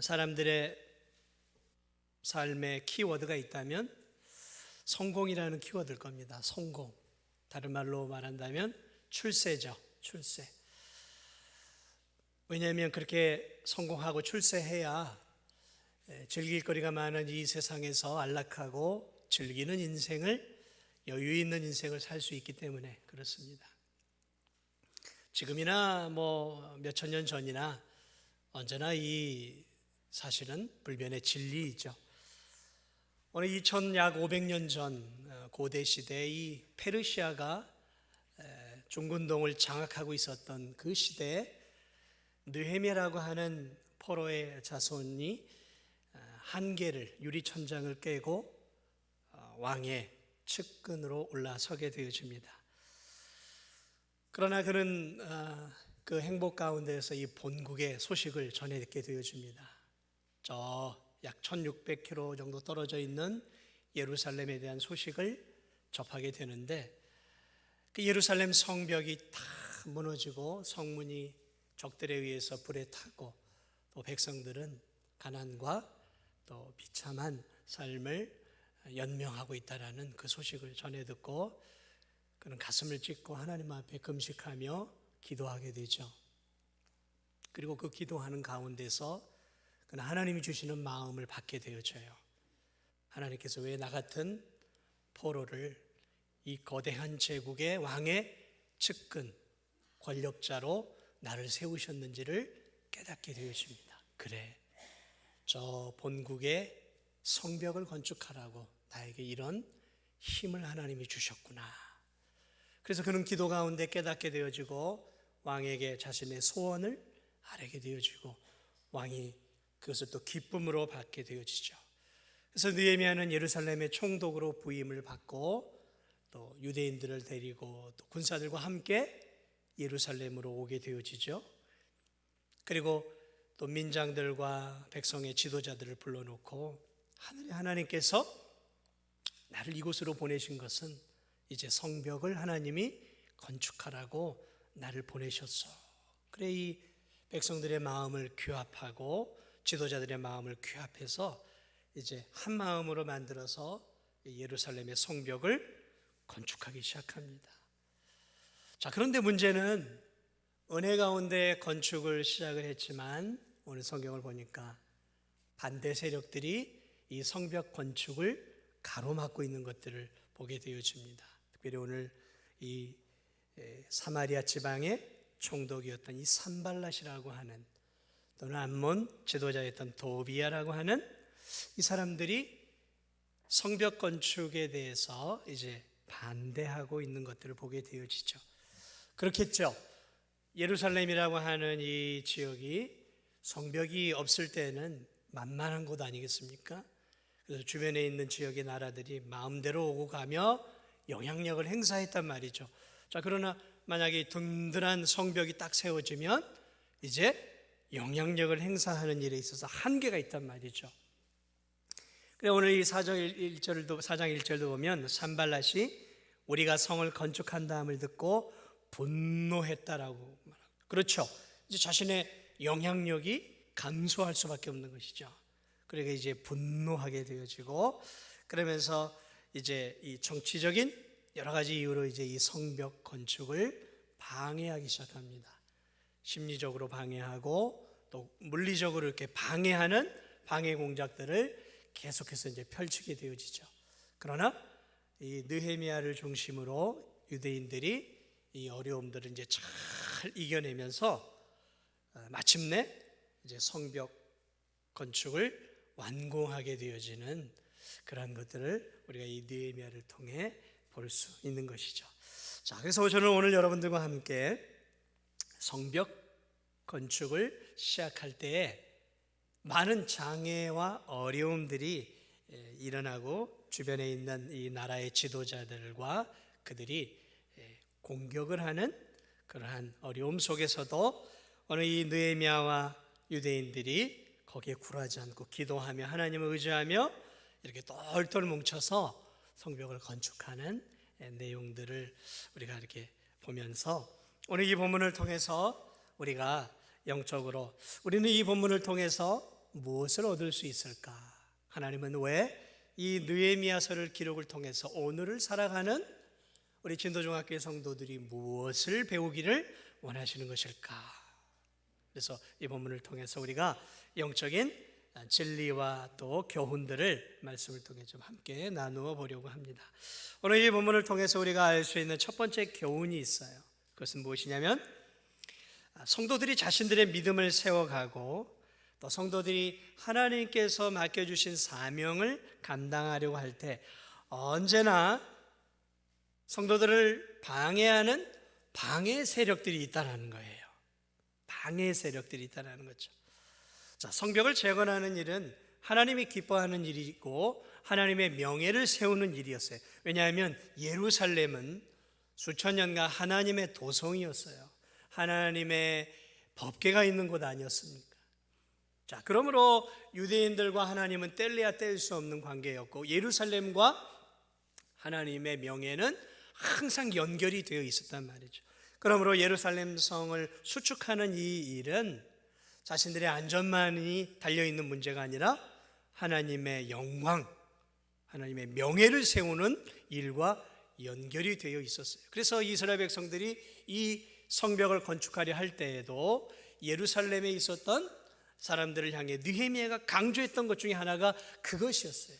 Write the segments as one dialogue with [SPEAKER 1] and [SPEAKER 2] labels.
[SPEAKER 1] 사람들의 삶의 키워드가 있다면 성공이라는 키워드일 겁니다. 성공. 다른 말로 말한다면 출세죠. 출세. 왜냐하면 그렇게 성공하고 출세해야 즐길 거리가 많은 이 세상에서 안락하고 즐기는 인생을, 여유 있는 인생을 살 수 있기 때문에 그렇습니다. 지금이나 몇천 년 전이나 언제나 이 사실은 불변의 진리이죠. 오늘 약 500년 전 고대 시대에 이 페르시아가 중근동을 장악하고 있었던 그 시대에 느헤미야라고 하는 포로의 자손이 한계를, 유리천장을 깨고 왕의 측근으로 올라서게 되어집니다. 그러나 그는 그 행복 가운데에서 이 본국의 소식을 전해듣게 되어집니다. 저 약 1600km 정도 떨어져 있는 예루살렘에 대한 소식을 접하게 되는데, 그 예루살렘 성벽이 다 무너지고 성문이 적들에 의해서 불에 타고 또 백성들은 가난과 또 비참한 삶을 연명하고 있다라는 그 소식을 전해 듣고 그는 가슴을 찢고 하나님 앞에 금식하며 기도하게 되죠. 그리고 그 기도하는 가운데서 그는 하나님이 주시는 마음을 받게 되어져요. 하나님께서 왜 나 같은 포로를 이 거대한 제국의 왕의 측근, 권력자로 나를 세우셨는지를 깨닫게 되어집니다. 그래, 저 본국의 성벽을 건축하라고 나에게 이런 힘을 하나님이 주셨구나. 그래서 그는 기도 가운데 깨닫게 되어지고 왕에게 자신의 소원을 아뢰게 되어지고 왕이 그것을 또 기쁨으로 받게 되어지죠. 그래서 느헤미야는 예루살렘의 총독으로 부임을 받고 또 유대인들을 데리고 또 군사들과 함께 예루살렘으로 오게 되어지죠. 그리고 또 민장들과 백성의 지도자들을 불러놓고 하늘의 하나님께서 나를 이곳으로 보내신 것은 이제 성벽을 하나님이 건축하라고 나를 보내셨어. 그래, 이 백성들의 마음을 규합하고 지도자들의 마음을 규합해서 이제 한 마음으로 만들어서 예루살렘의 성벽을 건축하기 시작합니다. 자, 그런데 문제는 은혜 가운데 건축을 시작을 했지만 오늘 성경을 보니까 반대 세력들이 이 성벽 건축을 가로막고 있는 것들을 보게 되어집니다. 특별히 오늘 이 사마리아 지방의 총독이었던 이 산발랏이라고 하는, 또는 암몬 지도자였던 도비야라고 하는 이 사람들이 성벽 건축에 대해서 이제 반대하고 있는 것들을 보게 되어지죠. 그렇겠죠. 예루살렘이라고 하는 이 지역이 성벽이 없을 때는 만만한 곳 아니겠습니까? 그래서 주변에 있는 지역의 나라들이 마음대로 오고 가며 영향력을 행사했단 말이죠. 자, 그러나 만약에 든든한 성벽이 딱 세워지면 이제 영향력을 행사하는 일에 있어서 한계가 있단 말이죠. 그래, 오늘 이 4장 1절도 보면 산발랏이 우리가 성을 건축한다함을 듣고 분노했다라고 말합니다. 그렇죠. 이제 자신의 영향력이 감소할 수밖에 없는 것이죠. 그러니까 이제 분노하게 되어지고, 그러면서 이제 이 정치적인 여러 가지 이유로 이제 이 성벽 건축을 방해하기 시작합니다. 심리적으로 방해하고 또 물리적으로 이렇게 방해하는 방해 공작들을 계속해서 이제 펼치게 되어지죠. 그러나 이 느헤미야를 중심으로 유대인들이 이 어려움들을 이제 잘 이겨내면서 마침내 이제 성벽 건축을 완공하게 되어지는 그러한 것들을 우리가 이 느헤미야를 통해 볼 수 있는 것이죠. 자, 그래서 저는 오늘 여러분들과 함께 성벽 건축을 시작할 때에 많은 장애와 어려움들이 일어나고 주변에 있는 이 나라의 지도자들과 그들이 공격을 하는 그러한 어려움 속에서도 오늘 이 느헤미야와 유대인들이 거기에 굴하지 않고 기도하며 하나님을 의지하며 이렇게 똘똘 뭉쳐서 성벽을 건축하는 내용들을 우리가 이렇게 보면서 오늘 이 본문을 통해서 우리가 영적으로 우리는 이 본문을 통해서 무엇을 얻을 수 있을까? 하나님은 왜 이 느헤미야서를 기록을 통해서 오늘을 살아가는 우리 진도중학교의 성도들이 무엇을 배우기를 원하시는 것일까? 그래서 이 본문을 통해서 우리가 영적인 진리와 또 교훈들을 말씀을 통해 좀 함께 나누어 보려고 합니다. 오늘 이 본문을 통해서 우리가 알 수 있는 첫 번째 교훈이 있어요. 그것은 무엇이냐면 성도들이 자신들의 믿음을 세워가고 또 성도들이 하나님께서 맡겨주신 사명을 감당하려고 할 때 언제나 성도들을 방해하는 방해 세력들이 있다는 거예요. 방해 세력들이 있다는 거죠. 자, 성벽을 재건하는 일은 하나님이 기뻐하는 일이고 하나님의 명예를 세우는 일이었어요. 왜냐하면 예루살렘은 수천 년간 하나님의 도성이었어요. 하나님의 법궤가 있는 곳 아니었습니까? 자, 그러므로 유대인들과 하나님은 뗄래야 뗄 수 없는 관계였고 예루살렘과 하나님의 명예는 항상 연결이 되어 있었단 말이죠. 그러므로 예루살렘 성을 수축하는 이 일은 자신들의 안전만이 달려있는 문제가 아니라 하나님의 영광, 하나님의 명예를 세우는 일과 연결이 되어 있었어요. 그래서 이스라엘 백성들이 이 성벽을 건축하려 할 때에도 예루살렘에 있었던 사람들을 향해 느헤미야가 강조했던 것 중에 하나가 그것이었어요.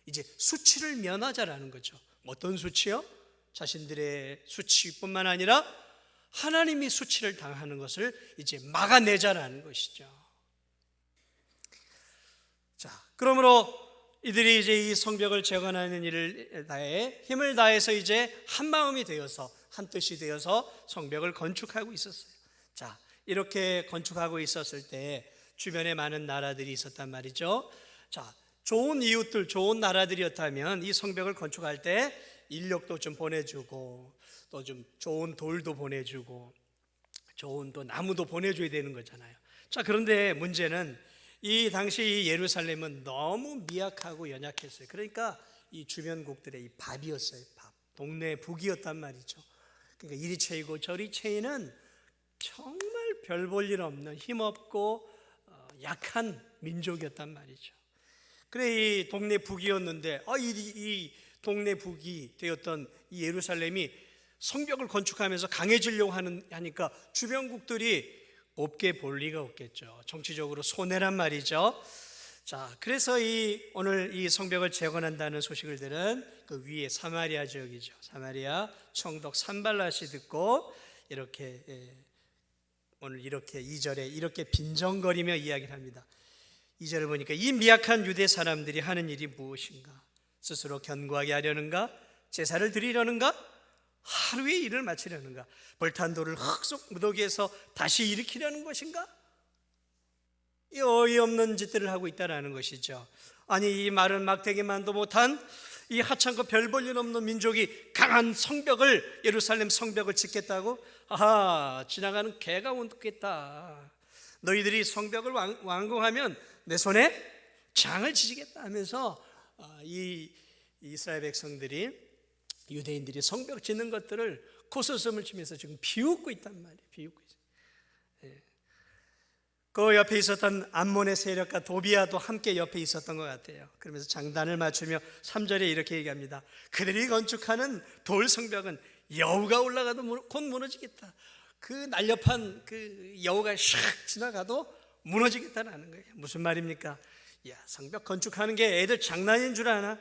[SPEAKER 1] 이제 수치를 면하자라는 거죠. 어떤 수치요? 자신들의 수치뿐만 아니라 하나님이 수치를 당하는 것을 이제 막아내자라는 것이죠. 자, 그러므로 이들이 이제 이 성벽을 재건하는 일을 다해 힘을 다해서 이제 한 마음이 되어서 한 뜻이 되어서 성벽을 건축하고 있었어요. 자, 이렇게 건축하고 있었을 때 주변에 많은 나라들이 있었단 말이죠. 자, 좋은 이웃들, 좋은 나라들이었다면 이 성벽을 건축할 때 인력도 좀 보내주고 또 좀 좋은 돌도 보내주고 좋은 또 나무도 보내줘야 되는 거잖아요. 자, 그런데 문제는 이 당시 이 예루살렘은 너무 미약하고 연약했어요. 그러니까 이 주변국들의 이 밥이었어요. 밥. 동네 북이었단 말이죠. 그러니까 이리 채이고 저리 채이는 정말 별 볼 일 없는 힘없고 약한 민족이었단 말이죠. 그래 이 동네 북이었는데 이 동네 북이 되었던 이 예루살렘이 성벽을 건축하면서 강해지려고 하니까 주변국들이 없게 볼 리가 없겠죠. 정치적으로 손해란 말이죠. 자, 그래서 오늘 이 성벽을 재건한다는 소식을 들은 그 위에 사마리아 지역이죠. 사마리아 총독 산발랏이 듣고 이렇게 오늘 이렇게 2절에 이렇게 빈정거리며 이야기를 합니다. 2절을 보니까 이 미약한 유대 사람들이 하는 일이 무엇인가? 스스로 견고하게 하려는가? 제사를 드리려는가? 하루의 일을 마치려는가? 벌탄 돌을 흙 속 무더기에서 다시 일으키려는 것인가? 이 어이없는 짓들을 하고 있다는 것이죠. 아니 이 마른 막대기만도 못한 이 하찮고 별 볼 일 없는 민족이 강한 성벽을 예루살렘 성벽을 짓겠다고? 아하, 지나가는 개가 웃겠다. 너희들이 성벽을 완공하면 내 손에 장을 지지겠다 하면서 이 이스라엘 백성들이 유대인들이 성벽 짓는 것들을 코스름을 치면서 지금 비웃고 있단 말이에요. 비웃고 있어요. 그 옆에 있었던 암몬의 세력과 도비아도 함께 옆에 있었던 것 같아요. 그러면서 장단을 맞추며 3절에 이렇게 얘기합니다. 그들이 건축하는 돌 성벽은 여우가 올라가도 곧 무너지겠다. 그 날렵한 그 여우가 샥 지나가도 무너지겠다는 거예요. 무슨 말입니까? 야, 성벽 건축하는 게 애들 장난인 줄 아나?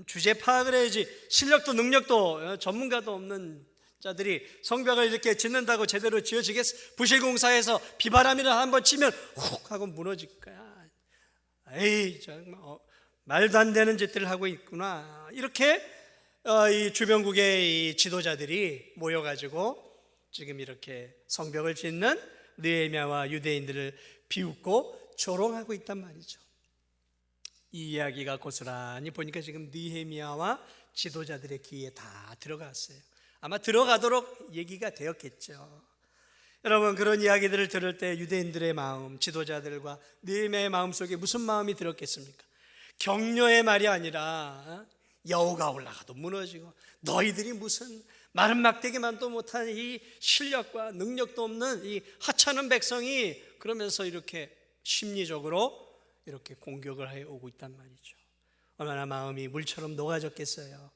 [SPEAKER 1] 주제 파악을 해야지. 실력도 능력도 전문가도 없는 자들이 성벽을 이렇게 짓는다고 제대로 지어지겠어? 부실공사에서 비바람이라 한번 치면 훅 하고 무너질 거야. 에이, 정말 말도 안 되는 짓들을 하고 있구나. 이렇게 이 주변국의 이 지도자들이 모여가지고 지금 이렇게 성벽을 짓는 느헤미야와 유대인들을 비웃고 조롱하고 있단 말이죠. 이 이야기가 고스란히 보니까 지금 느헤미야와 지도자들의 귀에 다 들어갔어요. 아마 들어가도록 얘기가 되었겠죠. 여러분, 그런 이야기들을 들을 때 유대인들의 마음, 지도자들과 느헤미야의 마음속에 무슨 마음이 들었겠습니까? 격려의 말이 아니라 여우가 올라가도 무너지고 너희들이 무슨 마른 막대기만도 못한 이 실력과 능력도 없는 이 하찮은 백성이 그러면서 이렇게 심리적으로 이렇게 공격을 해 오고 있단 말이죠. 얼마나 마음이 물처럼 녹아졌겠어요.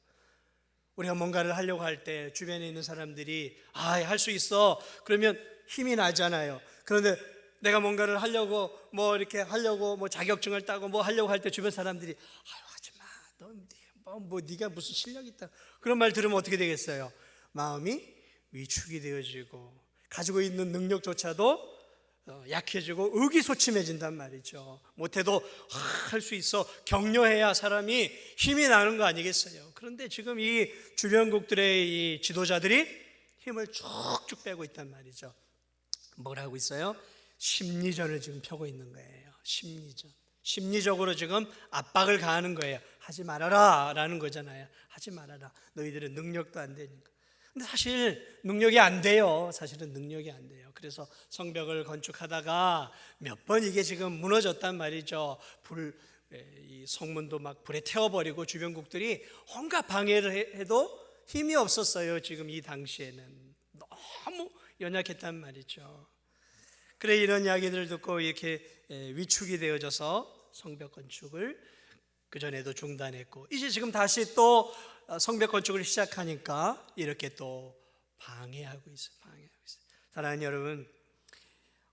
[SPEAKER 1] 우리가 뭔가를 하려고 할 때 주변에 있는 사람들이 할 수 있어 그러면 힘이 나잖아요. 그런데 내가 뭔가를 하려고 이렇게 하려고 자격증을 따고 하려고 할 때 주변 사람들이 하지 마. 너 네가 무슨 실력이 있다. 그런 말 들으면 어떻게 되겠어요? 마음이 위축이 되어지고 가지고 있는 능력조차도 약해지고 의기소침해진단 말이죠. 못해도 할 수 있어 격려해야 사람이 힘이 나는 거 아니겠어요? 그런데 지금 이 주변국들의 이 지도자들이 힘을 쭉쭉 빼고 있단 말이죠. 뭘 하고 있어요? 심리전을 지금 펴고 있는 거예요. 심리적으로 지금 압박을 가하는 거예요. 하지 말아라 라는 거잖아요. 하지 말아라. 너희들은 능력도 안 되니까. 근데 사실 능력이 안 돼요. 사실은 능력이 안 돼요. 그래서 성벽을 건축하다가 몇 번 이게 지금 무너졌단 말이죠. 이 성문도 막 불에 태워버리고 주변국들이 온갖 방해를 해도 힘이 없었어요. 지금 이 당시에는 너무 연약했단 말이죠. 그래 이런 이야기들을 듣고 이렇게 위축이 되어져서 성벽 건축을 그전에도 중단했고 이제 지금 다시 또 성벽 건축을 시작하니까 이렇게 또 방해하고 있어요. 사랑하는 여러분,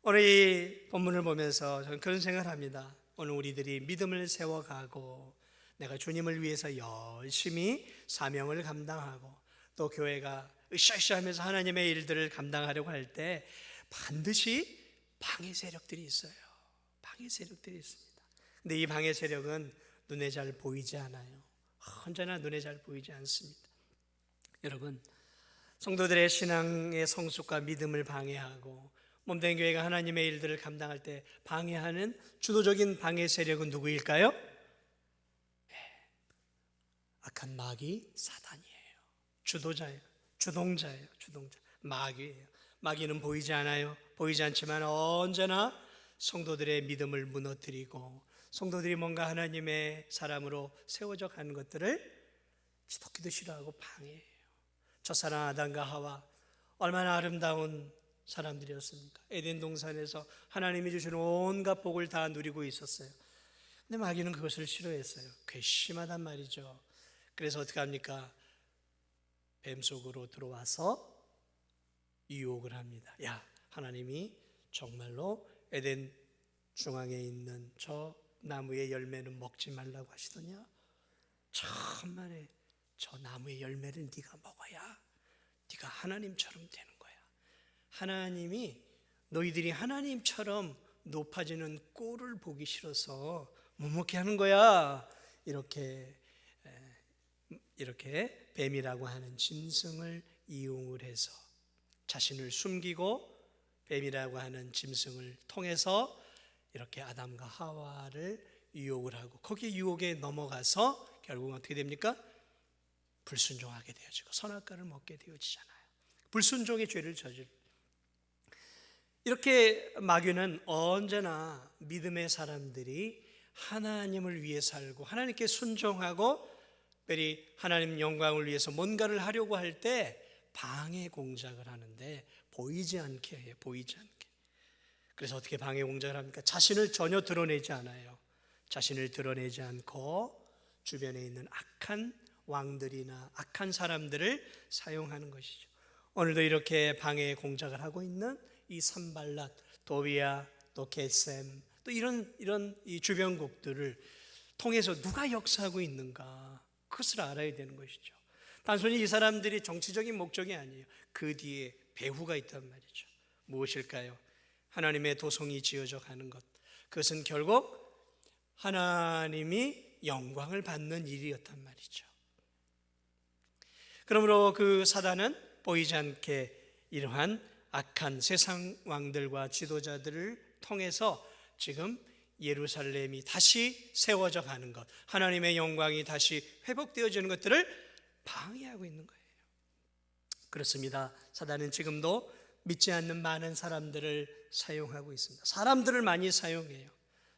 [SPEAKER 1] 오늘 이 본문을 보면서 저는 그런 생각을 합니다. 오늘 우리들이 믿음을 세워가고 내가 주님을 위해서 열심히 사명을 감당하고 또 교회가 으쌰으쌰하면서 하나님의 일들을 감당하려고 할 때 반드시 방해 세력들이 있어요. 방해 세력들이 있습니다. 근데 이 방해 세력은 눈에 잘 보이지 않아요. 언제나 눈에 잘 보이지 않습니다. 여러분, 성도들의 신앙의 성숙과 믿음을 방해하고 몸된 교회가 하나님의 일들을 감당할 때 방해하는 주도적인 방해 세력은 누구일까요? 악한 마귀 사단이에요. 주동자예요. 마귀예요. 마귀는 보이지 않아요. 보이지 않지만 언제나 성도들의 믿음을 무너뜨리고 성도들이 뭔가 하나님의 사람으로 세워져 가는 것들을 지독히도 싫어하고 방해해요. 첫사랑 아담과 하와 얼마나 아름다운 사람들이었습니까? 에덴 동산에서 하나님이 주시는 온갖 복을 다 누리고 있었어요. 근데 마귀는 그것을 싫어했어요. 괘씸하단 말이죠. 그래서 어떻게 합니까? 뱀 속으로 들어와서 유혹을 합니다. 야, 하나님이 정말로 에덴 중앙에 있는 저 나무의 열매는 먹지 말라고 하시더냐? 천만에 저 나무의 열매를 네가 먹어야 네가 하나님처럼 되는 거야. 하나님이 너희들이 하나님처럼 높아지는 꼴을 보기 싫어서 못 먹게 하는 거야. 이렇게 뱀이라고 하는 짐승을 이용을 해서 자신을 숨기고 뱀이라고 하는 짐승을 통해서 이렇게 아담과 하와를 유혹을 하고 거기에 유혹에 넘어가서 결국은 어떻게 됩니까? 불순종하게 되어지고 선악과를 먹게 되어지잖아요. 불순종의 죄를 저질. 이렇게 마귀는 언제나 믿음의 사람들이 하나님을 위해 살고 하나님께 순종하고 특별히 하나님 영광을 위해서 뭔가를 하려고 할 때 방해 공작을 하는데 보이지 않게 해요. 보이지 않게. 그래서 어떻게 방해 공작을 합니까? 자신을 전혀 드러내지 않아요. 자신을 드러내지 않고 주변에 있는 악한 왕들이나 악한 사람들을 사용하는 것이죠. 오늘도 이렇게 방해 공작을 하고 있는 이 산발랏, 도비야, 또 게셈, 또 이런 이 주변국들을 통해서 누가 역사하고 있는가, 그것을 알아야 되는 것이죠. 단순히 이 사람들이 정치적인 목적이 아니에요. 그 뒤에 배후가 있단 말이죠. 무엇일까요? 하나님의 도성이 지어져 가는 것. 그것은 결국 하나님이 영광을 받는 일이었단 말이죠. 그러므로 그 사단은 보이지 않게 이러한 악한 세상 왕들과 지도자들을 통해서 지금 예루살렘이 다시 세워져 가는 것, 하나님의 영광이 다시 회복되어지는 것들을 방해하고 있는 거예요. 그렇습니다. 사단은 지금도 믿지 않는 많은 사람들을 사용하고 있습니다. 사람들을 많이 사용해요.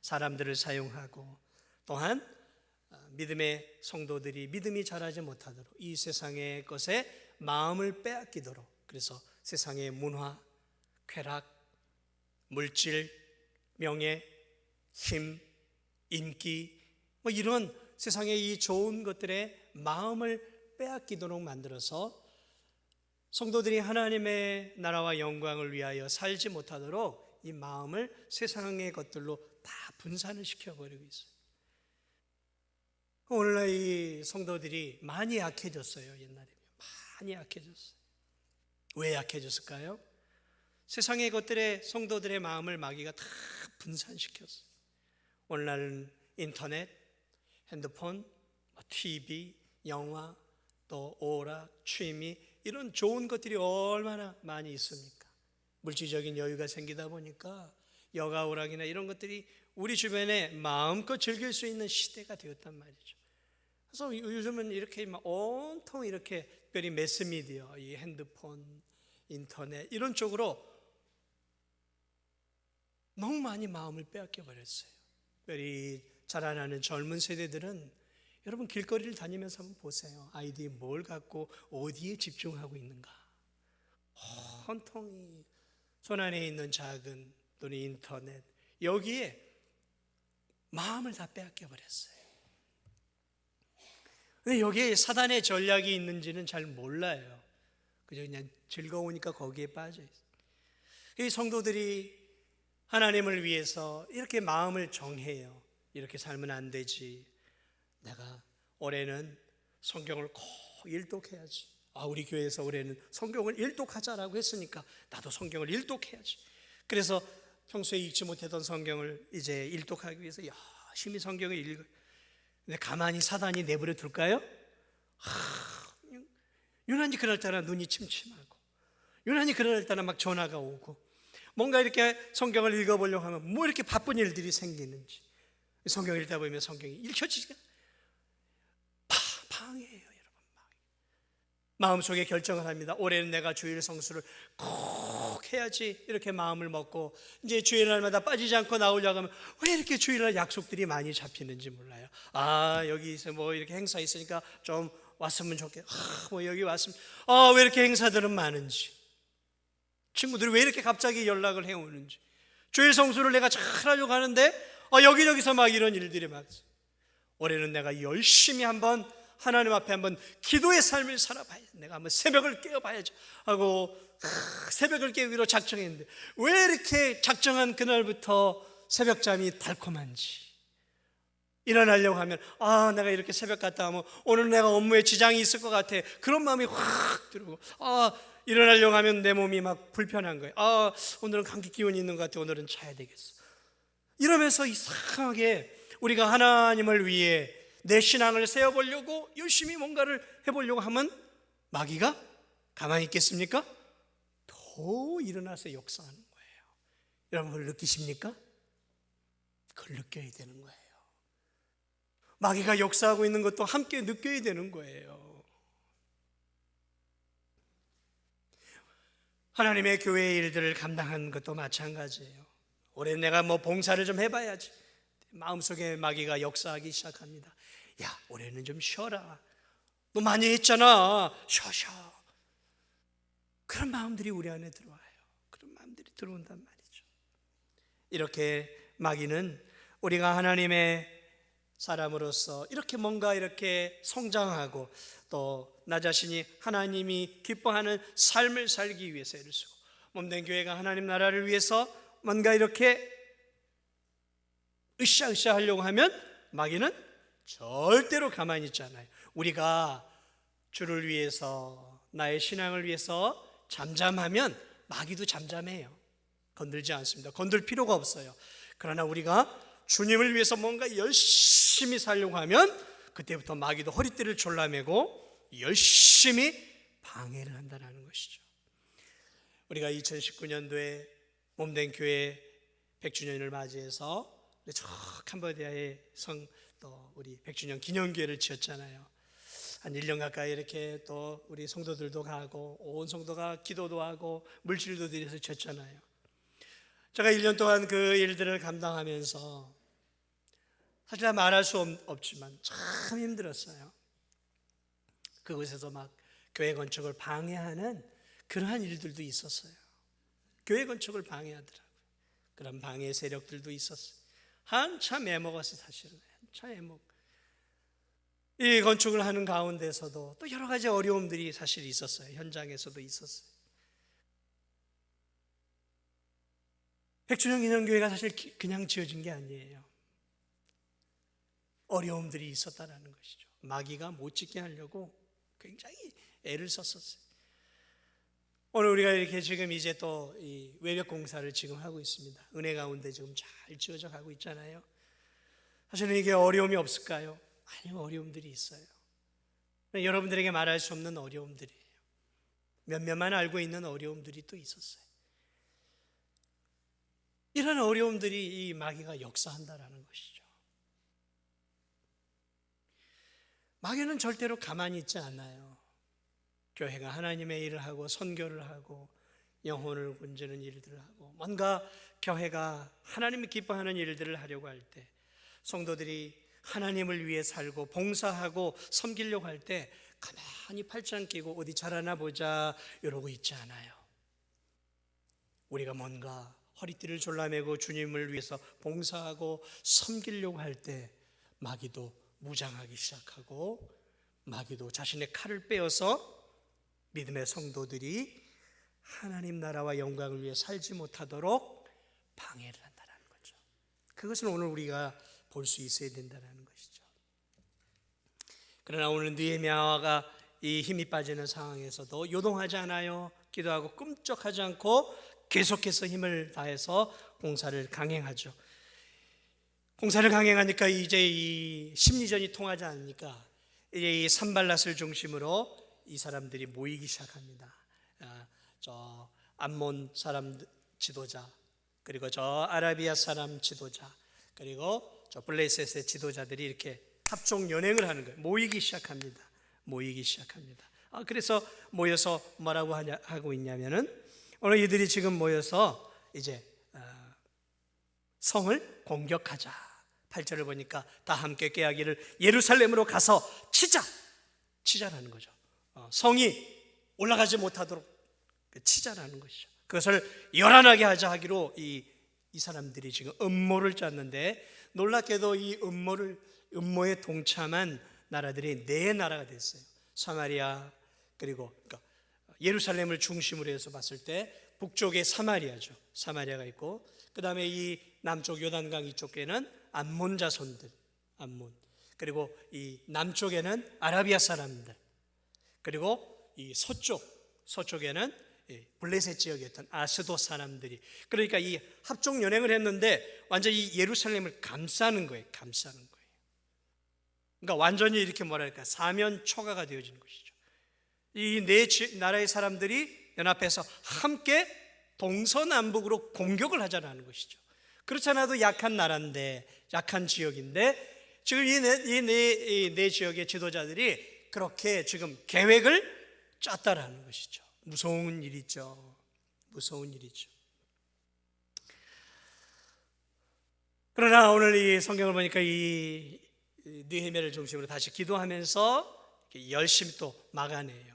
[SPEAKER 1] 사람들을 사용하고 또한 믿음의 성도들이 믿음이 자라지 못하도록 이 세상의 것에 마음을 빼앗기도록, 그래서 세상의 문화, 쾌락, 물질, 명예, 힘, 인기, 뭐 이런 세상의 이 좋은 것들에 마음을 빼앗기도록 만들어서 성도들이 하나님의 나라와 영광을 위하여 살지 못하도록 이 마음을 세상의 것들로 다 분산을 시켜버리고 있어요. 오늘날 이 성도들이 많이 약해졌어요. 옛날에 많이 약해졌어요. 왜 약해졌을까요? 세상의 것들에 성도들의 마음을 마귀가 다 분산시켰어요. 오늘날은 인터넷, 핸드폰, TV, 영화, 또 오락, 취미 이런 좋은 것들이 얼마나 많이 있습니까? 물질적인 여유가 생기다 보니까 여가 오락이나 이런 것들이 우리 주변에 마음껏 즐길 수 있는 시대가 되었단 말이죠. 그래서 요즘은 이렇게 막 온통 이렇게 특별히 매스미디어, 이 핸드폰, 인터넷 이런 쪽으로 너무 많이 마음을 빼앗겨 버렸어요. 특별히 자라나는 젊은 세대들은 여러분 길거리를 다니면서 한번 보세요. 아이들이 뭘 갖고 어디에 집중하고 있는가. 온통 손 안에 있는 작은 또는 인터넷 여기에 마음을 다 빼앗겨 버렸어요. 근데 여기에 사단의 전략이 있는지는 잘 몰라요. 그냥 즐거우니까 거기에 빠져 있어요. 이 성도들이 하나님을 위해서 이렇게 마음을 정해요. 이렇게 살면 안 되지. 내가 올해는 성경을 꼭 일독해야지. 우리 교회에서 올해는 성경을 일독하자라고 했으니까 나도 성경을 일독해야지. 그래서 평소에 읽지 못했던 성경을 이제 일독하기 위해서 열심히 성경을 읽어요. 근데 가만히 사단이 내버려 둘까요? 유난히 그날따라 눈이 침침하고 유난히 그날따라 막 전화가 오고 뭔가 이렇게 성경을 읽어보려고 하면 뭐 이렇게 바쁜 일들이 생기는지 성경을 읽다 보면 성경이 읽혀지지가 방해예요. 여러분, 마음속에 결정을 합니다. 올해는 내가 주일 성수를 꼭 해야지 이렇게 마음을 먹고 이제 주일날마다 빠지지 않고 나오려고 하면 왜 이렇게 주일날 약속들이 많이 잡히는지 몰라요. 여기서 뭐 이렇게 행사 있으니까 좀 왔으면 좋겠다. 뭐 여기 왔으면 왜 이렇게 행사들은 많은지, 친구들이 왜 이렇게 갑자기 연락을 해오는지, 주일 성수를 내가 잘 하려고 하는데 여기저기서 막 이런 일들이 막 올해는 내가 열심히 한번 하나님 앞에 한번 기도의 삶을 살아봐야지. 내가 한번 새벽을 깨어봐야지 하고 새벽을 깨우기로 작정했는데 왜 이렇게 작정한 그날부터 새벽잠이 달콤한지, 일어나려고 하면 내가 이렇게 새벽 갔다 오면 오늘 내가 업무에 지장이 있을 것 같아. 그런 마음이 확 들고 일어나려고 하면 내 몸이 막 불편한 거예요. 오늘은 감기 기운이 있는 것 같아. 오늘은 자야 되겠어. 이러면서 이상하게 우리가 하나님을 위해 내 신앙을 세워보려고 열심히 뭔가를 해보려고 하면 마귀가 가만히 있겠습니까? 더 일어나서 역사하는 거예요. 여러분 그걸 느끼십니까? 그걸 느껴야 되는 거예요. 마귀가 역사하고 있는 것도 함께 느껴야 되는 거예요. 하나님의 교회의 일들을 감당하는 것도 마찬가지예요. 올해 내가 뭐 봉사를 좀 해봐야지. 마음속에 마귀가 역사하기 시작합니다. 야, 올해는 좀 쉬어라. 너 많이 했잖아. 쉬어. 그런 마음들이 우리 안에 들어와요. 그런 마음들이 들어온단 말이죠. 이렇게 마귀는 우리가 하나님의 사람으로서 이렇게 뭔가 이렇게 성장하고 또 나 자신이 하나님이 기뻐하는 삶을 살기 위해서 애를 쓰고 몸된 교회가 하나님 나라를 위해서 뭔가 이렇게 으쌰으쌰 하려고 하면 마귀는 절대로 가만히 있지 않아요. 우리가 주를 위해서 나의 신앙을 위해서 잠잠하면 마귀도 잠잠해요. 건들지 않습니다. 건들 필요가 없어요. 그러나 우리가 주님을 위해서 뭔가 열심히 살려고 하면 그때부터 마귀도 허리띠를 졸라매고 열심히 방해를 한다는 것이죠. 우리가 2019년도에 몸된 교회 100주년을 맞이해서 저 캄보디아의 또 우리 100주년 기념교회를 지었잖아요. 한 1년 가까이 이렇게 또 우리 성도들도 가고 온 성도가 기도도 하고 물질도 드려서 지었잖아요. 제가 1년 동안 그 일들을 감당하면서 사실 말할 수 없지만 참 힘들었어요. 그곳에서 막 교회 건축을 방해하는 그러한 일들도 있었어요. 교회 건축을 방해하더라고요. 그런 방해 세력들도 있었어요. 한참 애먹었어요. 사실은 한참 애먹. 이 건축을 하는 가운데서도 또 여러 가지 어려움들이 사실 있었어요. 현장에서도 있었어요. 백주년 기념교회가 사실 그냥 지어진 게 아니에요. 어려움들이 있었다라는 것이죠. 마귀가 못 짓게 하려고 굉장히 애를 썼었어요. 오늘 우리가 이렇게 지금 이제 또 이 외벽 공사를 지금 하고 있습니다. 은혜 가운데 지금 잘 지어져 가고 있잖아요. 사실은 이게 어려움이 없을까요? 아니요, 어려움들이 있어요. 여러분들에게 말할 수 없는 어려움들이에요. 몇몇만 알고 있는 어려움들이 또 있었어요. 이런 어려움들이 이 마귀가 역사한다라는 것이죠. 마귀는 절대로 가만히 있지 않아요. 교회가 하나님의 일을 하고 선교를 하고 영혼을 건지는 일들을 하고 뭔가 교회가 하나님이 기뻐하는 일들을 하려고 할 때, 성도들이 하나님을 위해 살고 봉사하고 섬기려고 할 때 가만히 팔짱 끼고 어디 잘하나 보자 이러고 있지 않아요. 우리가 뭔가 허리띠를 졸라매고 주님을 위해서 봉사하고 섬기려고 할 때 마귀도 무장하기 시작하고, 마귀도 자신의 칼을 빼어서 믿음의 성도들이 하나님 나라와 영광을 위해 살지 못하도록 방해를 한다는 거죠. 그것을 오늘 우리가 볼 수 있어야 된다는 것이죠. 그러나 오늘 느헤미야가 이 힘이 빠지는 상황에서도 요동하지 않아요. 기도하고 꿈쩍하지 않고 계속해서 힘을 다해서 공사를 강행하죠. 공사를 강행하니까 이제 이 심리전이 통하지 않으니까 이제 이 산발랏을 중심으로 이 사람들이 모이기 시작합니다. 저 암몬 사람 지도자, 그리고 저 아라비아 사람 지도자, 그리고 저 블레셋의 지도자들이 이렇게 합종 연행을 하는 거예요. 모이기 시작합니다. 그래서 모여서 뭐라고 하고 있냐면은, 오늘 이들이 지금 모여서 이제 성을 공격하자. 8절을 보니까 다 함께 꾀하기를 예루살렘으로 가서 치자라는 거죠. 성이 올라가지 못하도록 치자라는 것이죠. 그것을 열한하게 하자 하기로 이 사람들이 지금 음모를 짰는데, 놀랍게도 이 음모에 동참한 나라들이 네 나라가 됐어요. 사마리아, 그리고 그러니까 예루살렘을 중심으로 해서 봤을 때 북쪽에 사마리아죠. 사마리아가 있고, 그 다음에 이 남쪽 요단강 이쪽에는 암몬 자손들, 암몬, 그리고 이 남쪽에는 아라비아 사람들, 그리고 이 서쪽에는 블레셋 지역에 있던 아스도 사람들이, 그러니까 이 합종 연행을 했는데 완전히 예루살렘을 감싸는 거예요. 그러니까 완전히 이렇게 뭐랄까 사면 초가가 되어지는 것이죠. 이 네 나라의 사람들이 연합해서 함께 동서남북으로 공격을 하자는 것이죠. 그렇지 않아도 약한 나라인데, 약한 지역인데, 지금 이 네 지역의 지도자들이 그렇게 지금 계획을 짰다라는 것이죠. 무서운 일이죠. 그러나 오늘 이 성경을 보니까 이 느헤미야를 중심으로 다시 기도하면서 열심히 또 막아내요.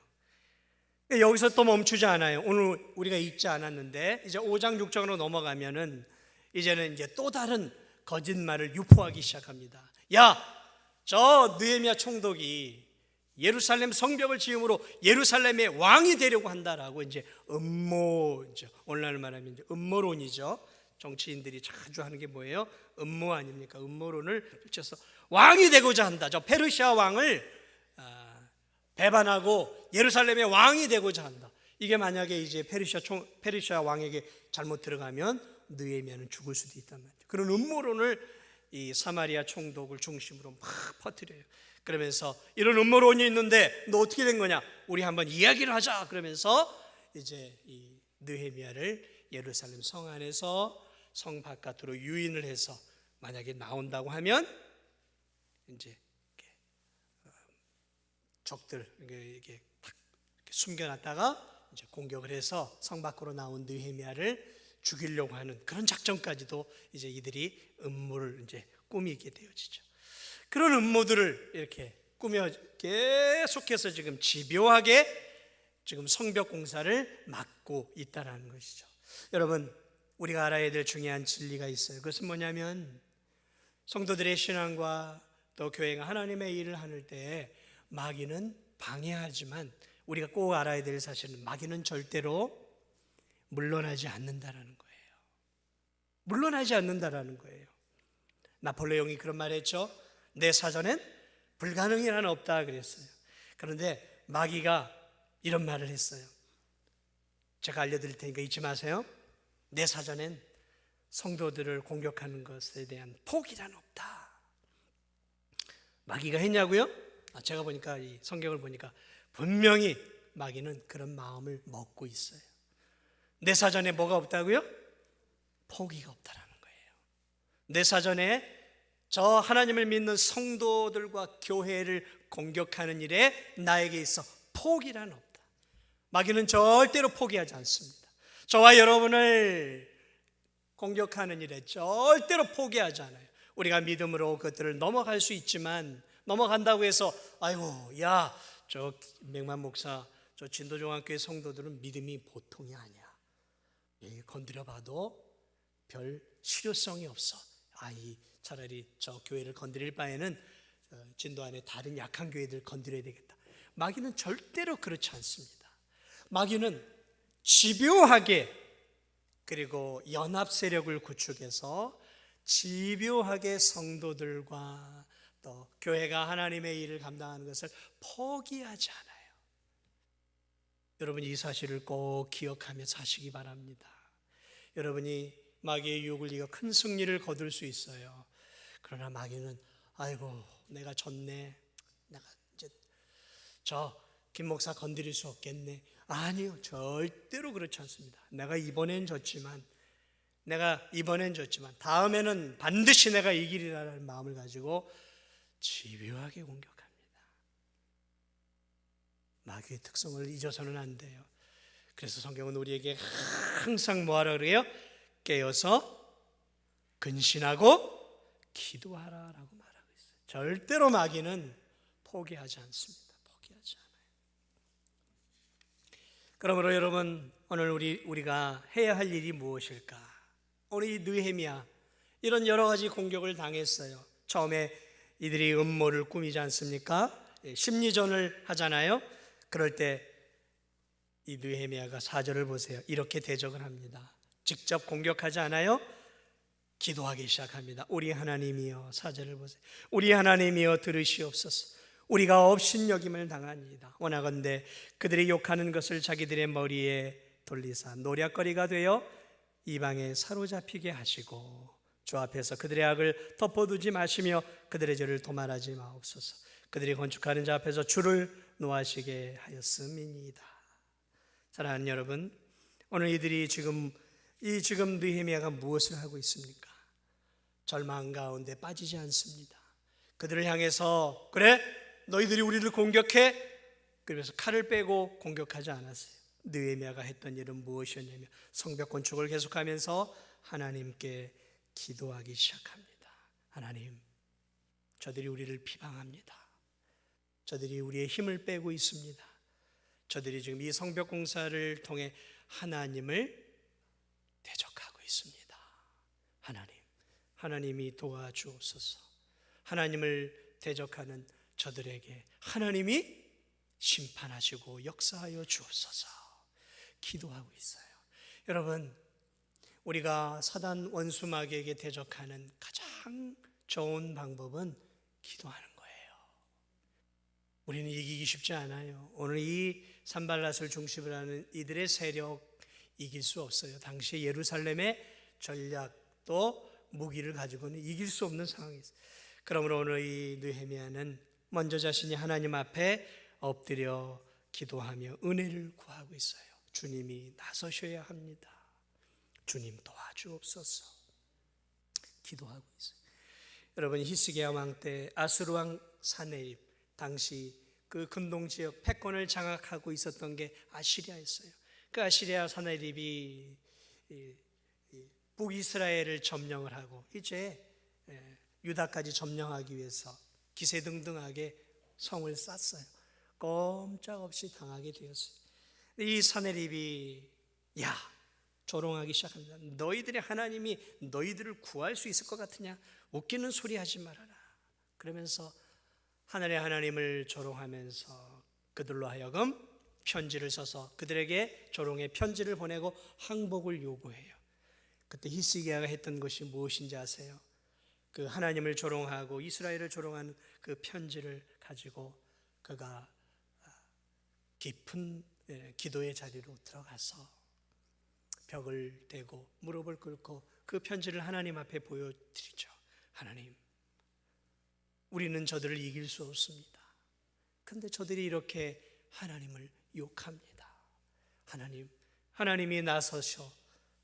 [SPEAKER 1] 여기서 또 멈추지 않아요. 오늘 우리가 읽지 않았는데 이제 5장 6장으로 넘어가면은 이제는 이제 또 다른 거짓말을 유포하기 시작합니다. 저 느헤미야 총독이 예루살렘 성벽을 지음으로 예루살렘의 왕이 되려고 한다라고 이제 음모죠. 오늘날 말하면 이제 음모론이죠. 정치인들이 자주 하는 게 뭐예요? 음모 아닙니까? 음모론을 붙여서 왕이 되고자 한다. 저 페르시아 왕을 배반하고 예루살렘의 왕이 되고자 한다. 이게 만약에 이제 페르시아 왕에게 잘못 들어가면 느헤미야는 죽을 수도 있단 말이에요. 그런 음모론을 이 사마리아 총독을 중심으로 막 퍼뜨려요. 그러면서 이런 음모론이 있는데 너 어떻게 된 거냐? 우리 한번 이야기를 하자. 그러면서 이제 이 느헤미야를 예루살렘 성 안에서 성 바깥으로 유인을 해서 만약에 나온다고 하면 이제 적들 이렇게 탁 숨겨놨다가 이제 공격을 해서 성 밖으로 나온 느헤미야를 죽이려고 하는 그런 작전까지도 이제 이들이 음모를 이제 꾸미게 되어지죠. 그런 음모들을 이렇게 꾸며 계속해서 지금 집요하게 지금 성벽 공사를 막고 있다는 것이죠. 여러분, 우리가 알아야 될 중요한 진리가 있어요. 그것은 뭐냐면 성도들의 신앙과 또 교회가 하나님의 일을 하는 때 마귀는 방해하지만 우리가 꼭 알아야 될 사실은 마귀는 절대로 물러나지 않는다라는 거예요. 물러나지 않는다라는 거예요. 나폴레옹이 그런 말 했죠. 내 사전엔 불가능이 하나 없다 그랬어요. 그런데 마귀가 이런 말을 했어요. 제가 알려드릴 테니까 잊지 마세요. 내 사전엔 성도들을 공격하는 것에 대한 포기란 없다. 마귀가 했냐고요? 제가 보니까 이 성경을 보니까 분명히 마귀는 그런 마음을 먹고 있어요. 내 사전에 뭐가 없다고요? 포기가 없다라는 거예요. 내 사전에 저 하나님을 믿는 성도들과 교회를 공격하는 일에 나에게 있어 포기란 없다. 마귀는 절대로 포기하지 않습니다. 저와 여러분을 공격하는 일에 절대로 포기하지 않아요. 우리가 믿음으로 그것들을 넘어갈 수 있지만 넘어간다고 해서 아이고 야 저 맥만 목사 저 진도종합교회 성도들은 믿음이 보통이 아니야. 건드려 봐도 별 실효성이 없어. 차라리 저 교회를 건드릴 바에는 진도 안에 다른 약한 교회들 건드려야 되겠다. 마귀는 절대로 그렇지 않습니다. 마귀는 집요하게 그리고 연합 세력을 구축해서 집요하게 성도들과 또 교회가 하나님의 일을 감당하는 것을 포기하지 않아요. 여러분 이 사실을 꼭 기억하며 사시기 바랍니다. 여러분이 마귀의 유혹을 이겨 큰 승리를 거둘 수 있어요. 그러나 마귀는 아이고 내가 졌네. 내가 이제 저 김 목사 건드릴 수 없겠네. 아니요, 절대로 그렇지 않습니다. 내가 이번엔 졌지만 다음에는 반드시 내가 이기리라는 마음을 가지고 집요하게 공격합니다. 마귀의 특성을 잊어서는 안 돼요. 그래서 성경은 우리에게 항상 뭐하라 그래요? 깨어서 근신하고 기도하라라고 말하고 있어요. 절대로 마귀는 포기하지 않습니다. 포기하지 않아요. 그러므로 여러분 오늘 우리가 해야 할 일이 무엇일까? 오늘 이 느헤미야 이런 여러 가지 공격을 당했어요. 처음에 이들이 음모를 꾸미지 않습니까? 심리전을 하잖아요. 그럴 때 이 느헤미야가 4절을 보세요. 이렇게 대적을 합니다. 직접 공격하지 않아요. 기도하기 시작합니다. 우리 하나님이여, 4절을 보세요. 우리 하나님이여 들으시옵소서. 우리가 업신여김을 당합니다. 원하건대 그들이 욕하는 것을 자기들의 머리에 돌리사 노략거리가 되어 이방에 사로잡히게 하시고 주 앞에서 그들의 악을 덮어두지 마시며 그들의 죄를 도말하지 마옵소서. 그들이 건축하는 자 앞에서 주를 노하시게 하였음이니이다. 사랑하는 여러분, 오늘 이들이 지금 느헤미야가 무엇을 하고 있습니까? 절망 가운데 빠지지 않습니다. 그들을 향해서 그래? 너희들이 우리를 공격해? 그래서 칼을 빼고 공격하지 않았어요. 느헤미야가 했던 일은 무엇이었냐면 성벽 건축을 계속하면서 하나님께 기도하기 시작합니다. 하나님, 저들이 우리를 비방합니다. 저들이 우리의 힘을 빼고 있습니다. 저들이 지금 이 성벽 공사를 통해 하나님을 대적하고 있습니다. 하나님이 도와주옵소서. 하나님을 대적하는 저들에게 하나님이 심판하시고 역사하여 주옵소서. 기도하고 있어요. 여러분, 우리가 사단 원수 마귀에게 대적하는 가장 좋은 방법은 기도하는 거예요. 우리는 이기기 쉽지 않아요. 오늘 이 산발랏을 중심으로 하는 이들의 세력 이길 수 없어요. 당시 예루살렘의 전략도 무기를 가지고는 이길 수 없는 상황이 있어요. 그러므로 오늘 이 느헤미야는 먼저 자신이 하나님 앞에 엎드려 기도하며 은혜를 구하고 있어요. 주님이 나서셔야 합니다. 주님 도와주옵소서. 기도하고 있어요. 여러분, 히스기야 왕 때 아수르 왕 사네립, 당시 그 근동 지역 패권을 장악하고 있었던 게 아시리아였어요. 그 아시리아 사네립이 북이스라엘을 점령을 하고 이제 유다까지 점령하기 위해서 기세등등하게 성을 쌌어요. 꼼짝없이 당하게 되었어요. 이 사네립이 조롱하기 시작합니다. 너희들의 하나님이 너희들을 구할 수 있을 것 같으냐? 웃기는 소리 하지 말아라. 그러면서 하늘의 하나님을 조롱하면서 그들로 하여금 편지를 써서 그들에게 조롱의 편지를 보내고 항복을 요구해요. 그때 히스기야가 했던 것이 무엇인지 아세요? 그 하나님을 조롱하고 이스라엘을 조롱하는 그 편지를 가지고 그가 깊은 기도의 자리로 들어가서 벽을 대고 무릎을 꿇고 그 편지를 하나님 앞에 보여드리죠. 하나님, 우리는 저들을 이길 수 없습니다. 그런데 저들이 이렇게 하나님을 욕합니다. 하나님이 나서셔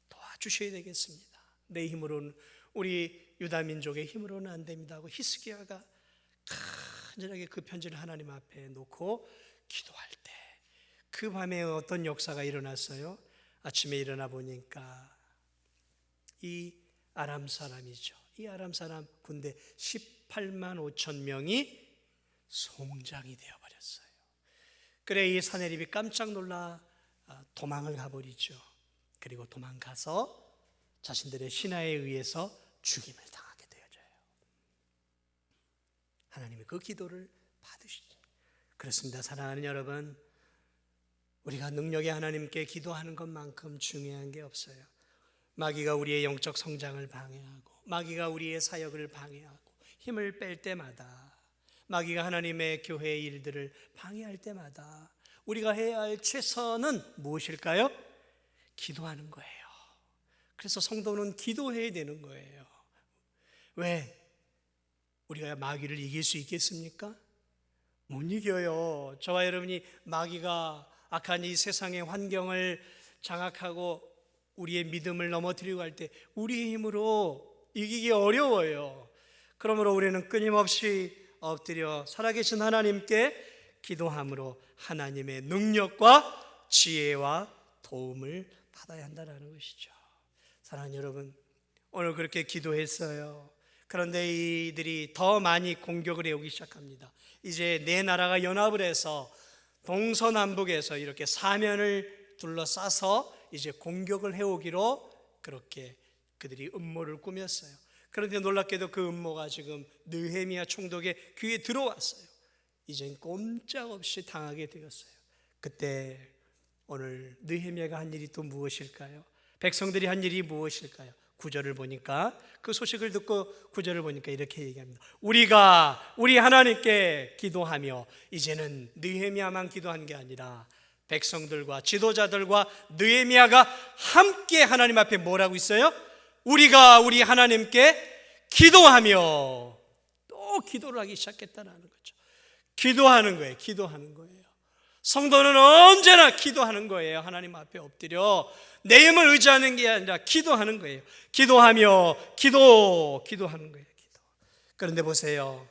[SPEAKER 1] 도와주셔야 되겠습니다. 내 힘으로는, 우리 유다 민족의 힘으로는 안 됩니다 하고 히스기야가 간절하게 그 편지를 하나님 앞에 놓고 기도할 때 그 밤에 어떤 역사가 일어났어요? 아침에 일어나 보니까 이 아람 사람이죠. 이 아람 사람 군대 18만 5천 명이 송장이 되어버렸어요. 그래 이 사내립이 깜짝 놀라 도망을 가버리죠. 그리고 도망가서 자신들의 신하에 의해서 죽임을 당하게 되어져요. 하나님이 그 기도를 받으시죠. 그렇습니다. 사랑하는 여러분, 우리가 능력의 하나님께 기도하는 것만큼 중요한 게 없어요. 마귀가 우리의 영적 성장을 방해하고 마귀가 우리의 사역을 방해하고 힘을 뺄 때마다, 마귀가 하나님의 교회의 일들을 방해할 때마다 우리가 해야 할 최선은 무엇일까요? 기도하는 거예요. 그래서 성도는 기도해야 되는 거예요. 왜? 우리가 마귀를 이길 수 있겠습니까? 못 이겨요. 저와 여러분이 마귀가 악한 이 세상의 환경을 장악하고 우리의 믿음을 넘어뜨리고 할 때 우리의 힘으로 이기기 어려워요. 그러므로 우리는 끊임없이 엎드려 살아계신 하나님께 기도함으로 하나님의 능력과 지혜와 도움을 받아야 한다는 것이죠. 사랑하는 여러분, 오늘 그렇게 기도했어요. 그런데 이들이 더 많이 공격을 해오기 시작합니다. 이제 네 나라가 연합을 해서 동서남북에서 이렇게 사면을 둘러싸서 이제 공격을 해오기로 그렇게 그들이 음모를 꾸몄어요. 그런데 놀랍게도 그 음모가 지금 느헤미야 총독의 귀에 들어왔어요. 이젠 꼼짝없이 당하게 되었어요. 그때 오늘 느헤미야가 한 일이 또 무엇일까요? 백성들이 한 일이 무엇일까요? 9절을 보니까, 그 소식을 듣고 9절을 보니까 이렇게 얘기합니다. 우리가 우리 하나님께 기도하며, 이제는 느헤미야만 기도한 게 아니라 백성들과 지도자들과 느헤미야가 함께 하나님 앞에 뭐라고 있어요? 우리가 우리 하나님께 기도하며, 또 기도를 하기 시작했다는 거죠. 기도하는 거예요. 기도하는 거예요. 성도는 언제나 기도하는 거예요. 하나님 앞에 엎드려 내 힘을 의지하는 게 아니라 기도하는 거예요. 기도하며 기도하는 거예요. 기도. 그런데 보세요,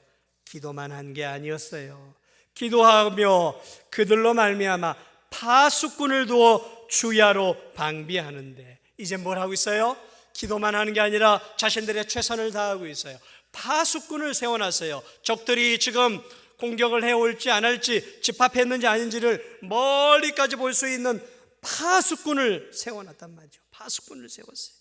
[SPEAKER 1] 기도만 한 게 아니었어요. 기도하며 그들로 말미암아 파수꾼을 두어 주야로 방비하는데, 이제 뭘 하고 있어요? 기도만 하는 게 아니라 자신들의 최선을 다하고 있어요. 파수꾼을 세워놨어요. 적들이 지금 공격을 해올지 안 할지, 집합했는지 아닌지를 멀리까지 볼 수 있는 파수꾼을 세워놨단 말이죠. 파수꾼을 세웠어요.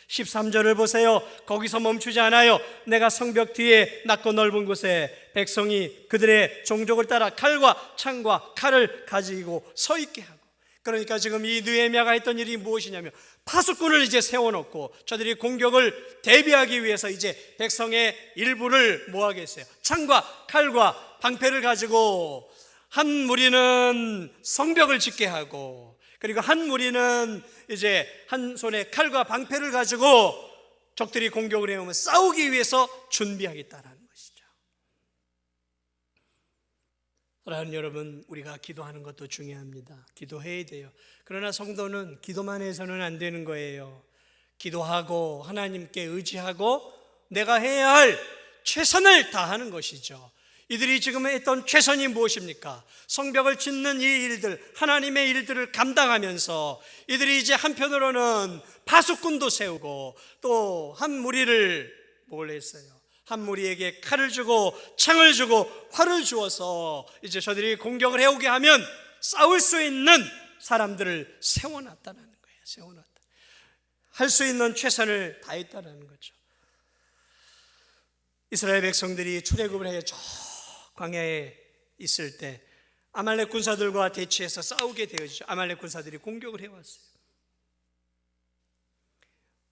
[SPEAKER 1] 13절을 보세요. 거기서 멈추지 않아요. 내가 성벽 뒤에 낮고 넓은 곳에 백성이 그들의 종족을 따라 칼과 창과 칼을 가지고 서 있게 하고, 그러니까 지금 이 느헤미야가 했던 일이 무엇이냐면, 파수꾼을 이제 세워놓고 저들이 공격을 대비하기 위해서 이제 백성의 일부를 뭐하겠어요? 창과 칼과 방패를 가지고 한 무리는 성벽을 짓게 하고, 그리고 한 무리는 이제 한 손에 칼과 방패를 가지고 적들이 공격을 해오면 싸우기 위해서 준비하겠다는 것이죠. 사랑하는 여러분, 우리가 기도하는 것도 중요합니다. 기도해야 돼요. 그러나 성도는 기도만 해서는 안 되는 거예요. 기도하고 하나님께 의지하고 내가 해야 할 최선을 다하는 것이죠. 이들이 지금 했던 최선이 무엇입니까? 성벽을 짓는 이 일들, 하나님의 일들을 감당하면서 이들이 이제 한편으로는 파수꾼도 세우고 또 한 무리를 뭘 했어요? 한 무리에게 칼을 주고 창을 주고 활을 주어서 이제 저들이 공격을 해오게 하면 싸울 수 있는 사람들을 세워놨다는 거예요. 세워놨다. 할 수 있는 최선을 다했다는 거죠. 이스라엘 백성들이 출애굽을 해 저 광야에 있을 때 아말렉 군사들과 대치해서 싸우게 되어지죠. 아말렉 군사들이 공격을 해왔어요.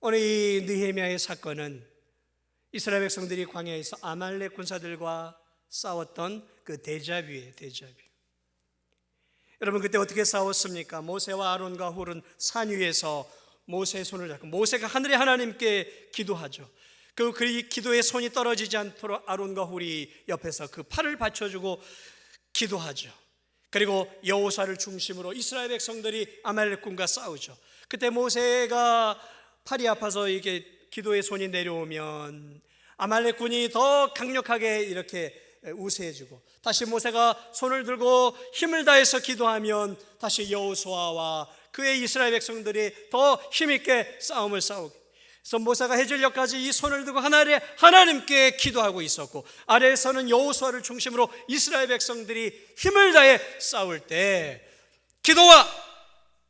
[SPEAKER 1] 오늘 이 느헤미야의 사건은 이스라엘 백성들이 광야에서 아말렉 군사들과 싸웠던 그 데자뷰예요. 데자뷰. 여러분, 그때 어떻게 싸웠습니까? 모세와 아론과 훌은 산 위에서 모세의 손을 잡고, 모세가 하늘의 하나님께 기도하죠. 그 기도에 손이 떨어지지 않도록 아론과 훌이 옆에서 그 팔을 받쳐주고 기도하죠. 그리고 여호수아를 중심으로 이스라엘 백성들이 아말렉군과 싸우죠. 그때 모세가 팔이 아파서 이게 기도의 손이 내려오면 아말렉군이 더 강력하게 이렇게 우세해지고, 다시 모세가 손을 들고 힘을 다해서 기도하면 다시 여호수아와 그의 이스라엘 백성들이 더 힘있게 싸움을 싸우게. 그래서 모세가 해질녘까지 이 손을 들고 하나님께 기도하고 있었고, 아래에서는 여호수아를 중심으로 이스라엘 백성들이 힘을 다해 싸울 때, 기도와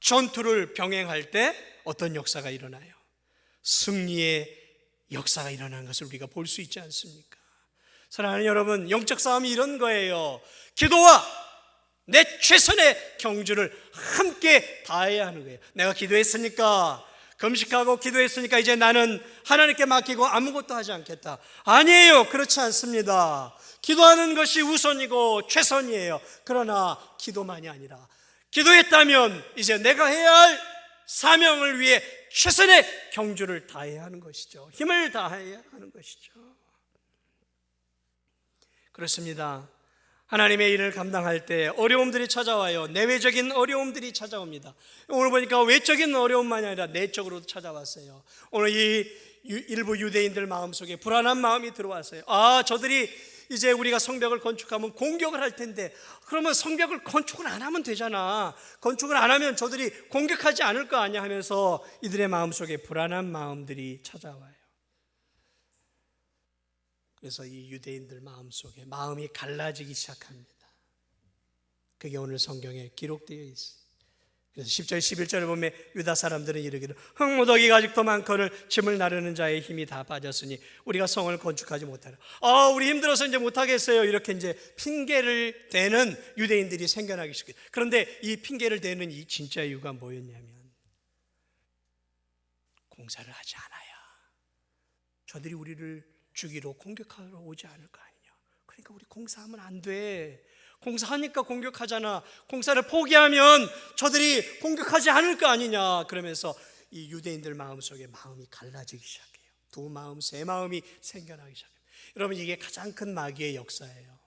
[SPEAKER 1] 전투를 병행할 때 어떤 역사가 일어나요? 승리의 역사가 일어나는 것을 우리가 볼 수 있지 않습니까? 사랑하는 여러분, 영적 싸움이 이런 거예요. 기도와 내 최선의 경주를 함께 다해야 하는 거예요. 내가 기도했으니까, 금식하고 기도했으니까 이제 나는 하나님께 맡기고 아무것도 하지 않겠다. 아니에요. 그렇지 않습니다. 기도하는 것이 우선이고 최선이에요. 그러나 기도만이 아니라, 기도했다면 이제 내가 해야 할 사명을 위해 최선의 경주를 다해야 하는 것이죠. 힘을 다해야 하는 것이죠. 그렇습니다. 하나님의 일을 감당할 때 어려움들이 찾아와요. 내외적인 어려움들이 찾아옵니다. 오늘 보니까 외적인 어려움만이 아니라 내적으로도 찾아왔어요. 오늘 이 일부 유대인들 마음속에 불안한 마음이 들어왔어요. 저들이 이제 우리가 성벽을 건축하면 공격을 할 텐데, 그러면 성벽을 건축을 안 하면 되잖아. 건축을 안 하면 저들이 공격하지 않을 거 아니야 하면서 이들의 마음속에 불안한 마음들이 찾아와요. 그래서 이 유대인들 마음속에 마음이 갈라지기 시작합니다. 그게 오늘 성경에 기록되어 있어요. 그래서 10절 11절에 보면 유다 사람들은 이르기를 흙무더기가 아직도 많거늘 짐을 나르는 자의 힘이 다 빠졌으니 우리가 성을 건축하지 못하라. 우리 힘들어서 이제 못하겠어요. 이렇게 이제 핑계를 대는 유대인들이 생겨나기 시작해요. 그런데 이 핑계를 대는 이 진짜 이유가 뭐였냐면, 공사를 하지 않아야 저들이 우리를 죽이러 공격하러 오지 않을 거 아니냐. 그러니까 우리 공사하면 안 돼. 공사하니까 공격하잖아. 공사를 포기하면 저들이 공격하지 않을 거 아니냐. 그러면서 이 유대인들 마음속에 마음이 갈라지기 시작해요. 두 마음, 세 마음이 생겨나기 시작해요. 여러분, 이게 가장 큰 마귀의 역사예요.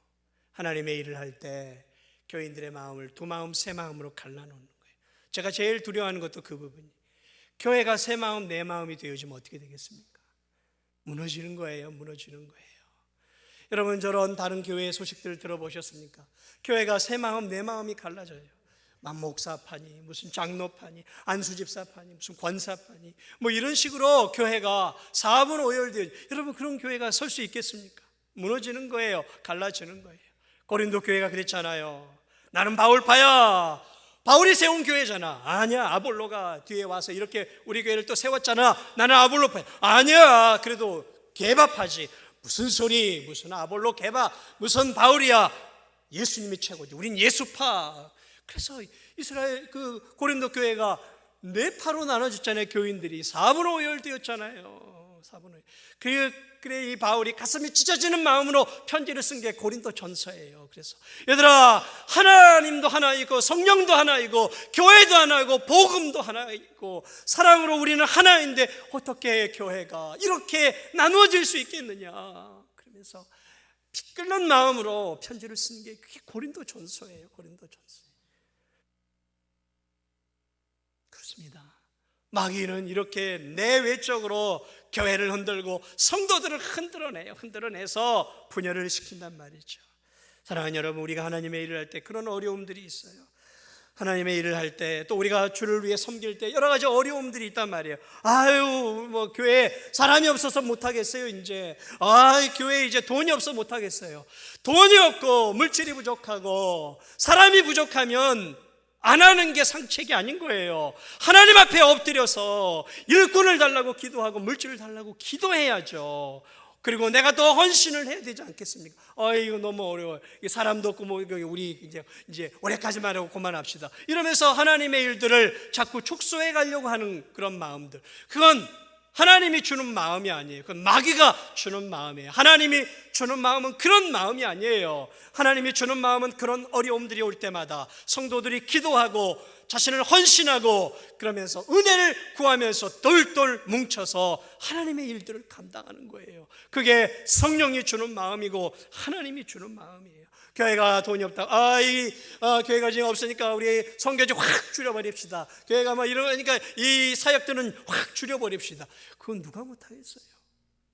[SPEAKER 1] 하나님의 일을 할 때 교인들의 마음을 두 마음, 세 마음으로 갈라놓는 거예요. 제가 제일 두려워하는 것도 그 부분이, 교회가 세 마음, 네 마음이 되어지면 어떻게 되겠습니까? 무너지는 거예요. 무너지는 거예요. 여러분, 저런 다른 교회의 소식들 들어보셨습니까? 교회가 세 마음, 네 마음이 갈라져요. 목사파니, 무슨 장로파니, 안수집사파니, 무슨 권사파니, 이런 식으로 교회가 4분 5열되어, 여러분, 그런 교회가 설 수 있겠습니까? 무너지는 거예요. 갈라지는 거예요. 고린도 교회가 그랬잖아요. 나는 바울파야. 바울이 세운 교회잖아. 아니야, 아볼로가 뒤에 와서 이렇게 우리 교회를 또 세웠잖아. 나는 아볼로파야. 아니야, 그래도 개바파지. 무슨 소리, 무슨 아볼로 개바, 무슨 바울이야. 예수님이 최고지. 우린 예수파. 그래서 이스라엘 고린도 교회가 네 파로 나눠졌잖아요. 교인들이 4분 5열 되었잖아요. 4분 5열. 그래 이 바울이 가슴이 찢어지는 마음으로 편지를 쓴 게 고린도 전서예요. 그래서 얘들아, 하나님도 하나이고 성령도 하나이고 교회도 하나이고 복음도 하나이고 사랑으로 우리는 하나인데 어떻게 교회가 이렇게 나누어질 수 있겠느냐. 그러면서 피 끓는 마음으로 편지를 쓴 게 그게 고린도 전서예요. 고린도 전서. 그렇습니다. 마귀는 이렇게 내외적으로 교회를 흔들고 성도들을 흔들어내서 분열을 시킨단 말이죠. 사랑하는 여러분, 우리가 하나님의 일을 할 때 그런 어려움들이 있어요. 하나님의 일을 할 때, 또 우리가 주를 위해 섬길 때 여러 가지 어려움들이 있단 말이에요. 교회에 사람이 없어서 못하겠어요. 이제 교회에 이제 돈이 없어 못하겠어요. 돈이 없고 물질이 부족하고 사람이 부족하면 안 하는 게 상책이 아닌 거예요. 하나님 앞에 엎드려서 일꾼을 달라고 기도하고 물질을 달라고 기도해야죠. 그리고 내가 더 헌신을 해야 되지 않겠습니까? 이거 너무 어려워요. 사람도 없고 뭐 우리 이제 올해까지만 하고 그만합시다. 이러면서 하나님의 일들을 자꾸 축소해 가려고 하는 그런 마음들, 그건 하나님이 주는 마음이 아니에요. 그건 마귀가 주는 마음이에요. 하나님이 주는 마음은 그런 마음이 아니에요. 하나님이 주는 마음은 그런 어려움들이 올 때마다 성도들이 기도하고 자신을 헌신하고 그러면서 은혜를 구하면서 똘똘 뭉쳐서 하나님의 일들을 감당하는 거예요. 그게 성령이 주는 마음이고 하나님이 주는 마음이에요. 교회가 돈이 없다. 교회가 지금 없으니까 우리 선교지 확 줄여버립시다. 교회가 막 이러니까 이 사역들은 확 줄여버립시다. 그건 누가 못하겠어요?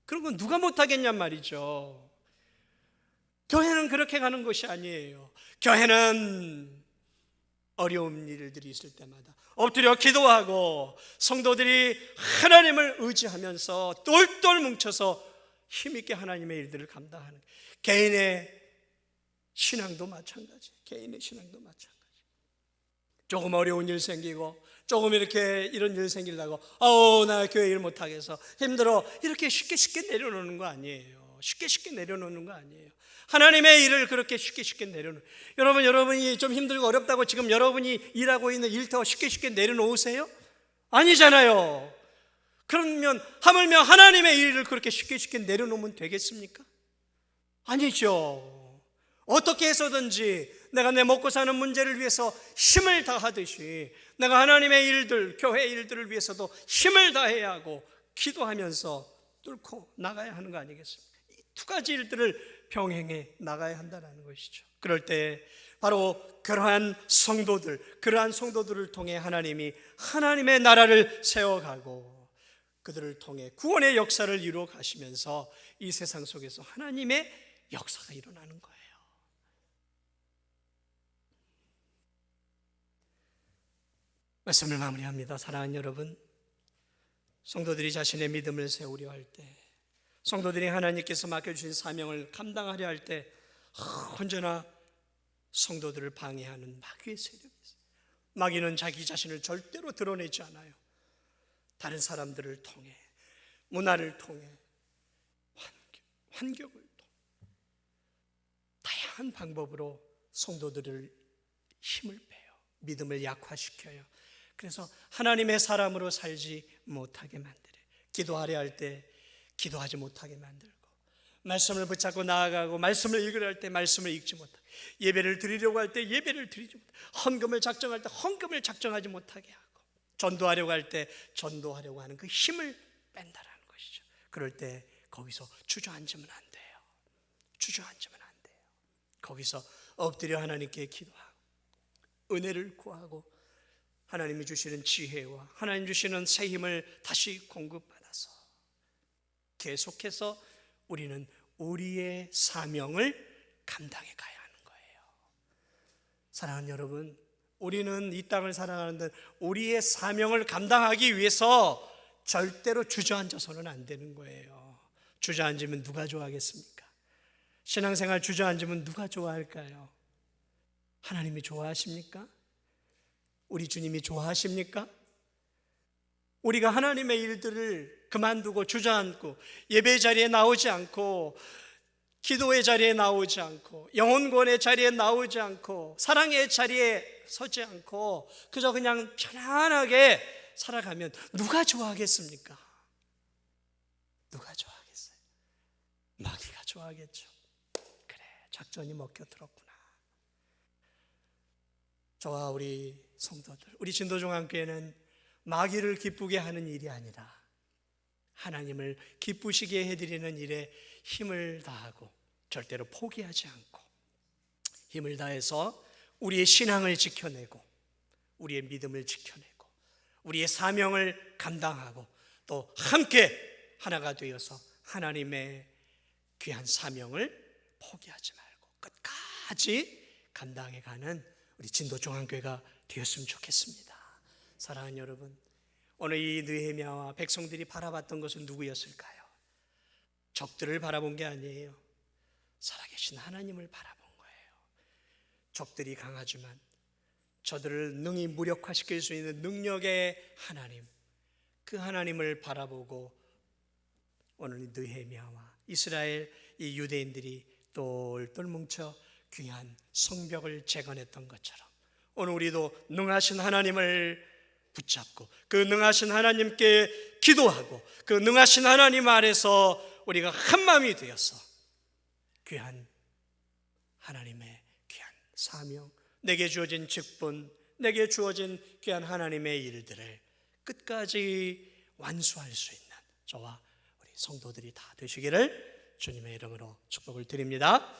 [SPEAKER 1] 그런 건 누가 못하겠냔 말이죠. 교회는 그렇게 가는 것이 아니에요. 교회는 어려운 일들이 있을 때마다 엎드려 기도하고 성도들이 하나님을 의지하면서 똘똘 뭉쳐서 힘있게 하나님의 일들을 감당하는, 개인의 신앙도 마찬가지. 개인의 신앙도 마찬가지. 조금 어려운 일 생기고 조금 이런 일 생기려고 나 교회 일 못하겠어, 힘들어, 이렇게 쉽게 내려놓는 거 아니에요. 쉽게 내려놓는 거 아니에요. 하나님의 일을 그렇게 쉽게 내려놓는, 여러분이 좀 힘들고 어렵다고 지금 여러분이 일하고 있는 일터 쉽게 내려놓으세요? 아니잖아요. 그러면 하물며 하나님의 일을 그렇게 쉽게 내려놓으면 되겠습니까? 아니죠. 어떻게 해서든지 내가 내 먹고 사는 문제를 위해서 힘을 다하듯이 내가 하나님의 일들, 교회 일들을 위해서도 힘을 다해야 하고 기도하면서 뚫고 나가야 하는 거 아니겠습니까? 이 두 가지 일들을 병행해 나가야 한다는 것이죠. 그럴 때 바로 그러한 성도들을 통해 하나님이 하나님의 나라를 세워가고 그들을 통해 구원의 역사를 이루어 가시면서 이 세상 속에서 하나님의 역사가 일어나는 거예요. 말씀을 마무리합니다. 사랑하는 여러분, 성도들이 자신의 믿음을 세우려 할 때, 성도들이 하나님께서 맡겨주신 사명을 감당하려 할 때 언제나 성도들을 방해하는 마귀의 세력이 있어요. 마귀는 자기 자신을 절대로 드러내지 않아요. 다른 사람들을 통해, 문화를 통해, 환경을 통해 다양한 방법으로 성도들을 힘을 빼요. 믿음을 약화시켜요. 그래서 하나님의 사람으로 살지 못하게 만들어요. 기도하려 할 때 기도하지 못하게 만들고, 말씀을 붙잡고 나아가고 말씀을 읽으려 할 때 말씀을 읽지 못하게, 예배를 드리려고 할 때 예배를 드리지 못하게, 헌금을 작정할 때 헌금을 작정하지 못하게 하고, 전도하려고 할 때 전도하려고 하는 그 힘을 뺀다라는 것이죠. 그럴 때 거기서 주저앉으면 안 돼요. 주저앉으면 안 돼요. 거기서 엎드려 하나님께 기도하고 은혜를 구하고 하나님이 주시는 지혜와 하나님 주시는 새 힘을 다시 공급받아서 계속해서 우리는 우리의 사명을 감당해 가야 하는 거예요. 사랑하는 여러분, 우리는 이 땅을 살아가는데 우리의 사명을 감당하기 위해서 절대로 주저앉아서는 안 되는 거예요. 주저앉으면 누가 좋아하겠습니까? 신앙생활 주저앉으면 누가 좋아할까요? 하나님이 좋아하십니까? 우리 주님이 좋아하십니까? 우리가 하나님의 일들을 그만두고 주저앉고 예배 자리에 나오지 않고 기도의 자리에 나오지 않고 영혼권의 자리에 나오지 않고 사랑의 자리에 서지 않고 그저 그냥 편안하게 살아가면 누가 좋아하겠습니까? 누가 좋아하겠어요? 마귀가 좋아하겠죠. 그래, 작전이 먹혀들었구나. 저와 우리 성도들, 우리 진도종합교회는 마귀를 기쁘게 하는 일이 아니라 하나님을 기쁘시게 해드리는 일에 힘을 다하고 절대로 포기하지 않고 힘을 다해서 우리의 신앙을 지켜내고 우리의 믿음을 지켜내고 우리의 사명을 감당하고 또 함께 하나가 되어서 하나님의 귀한 사명을 포기하지 말고 끝까지 감당해가는 우리 진도종합교회가 되었으면 좋겠습니다. 사랑하는 여러분, 오늘 이 느헤미야와 백성들이 바라봤던 것은 누구였을까요? 적들을 바라본 게 아니에요. 살아계신 하나님을 바라본 거예요. 적들이 강하지만 저들을 능히 무력화시킬 수 있는 능력의 하나님, 그 하나님을 바라보고 오늘 느헤미야와 이스라엘 이 유대인들이 똘똘 뭉쳐 귀한 성벽을 재건했던 것처럼 오늘 우리도 능하신 하나님을 붙잡고 그 능하신 하나님께 기도하고 그 능하신 하나님 아래서 우리가 한 마음이 되어서 귀한 하나님의 귀한 사명, 내게 주어진 직분, 내게 주어진 귀한 하나님의 일들을 끝까지 완수할 수 있는 저와 우리 성도들이 다 되시기를 주님의 이름으로 축복을 드립니다.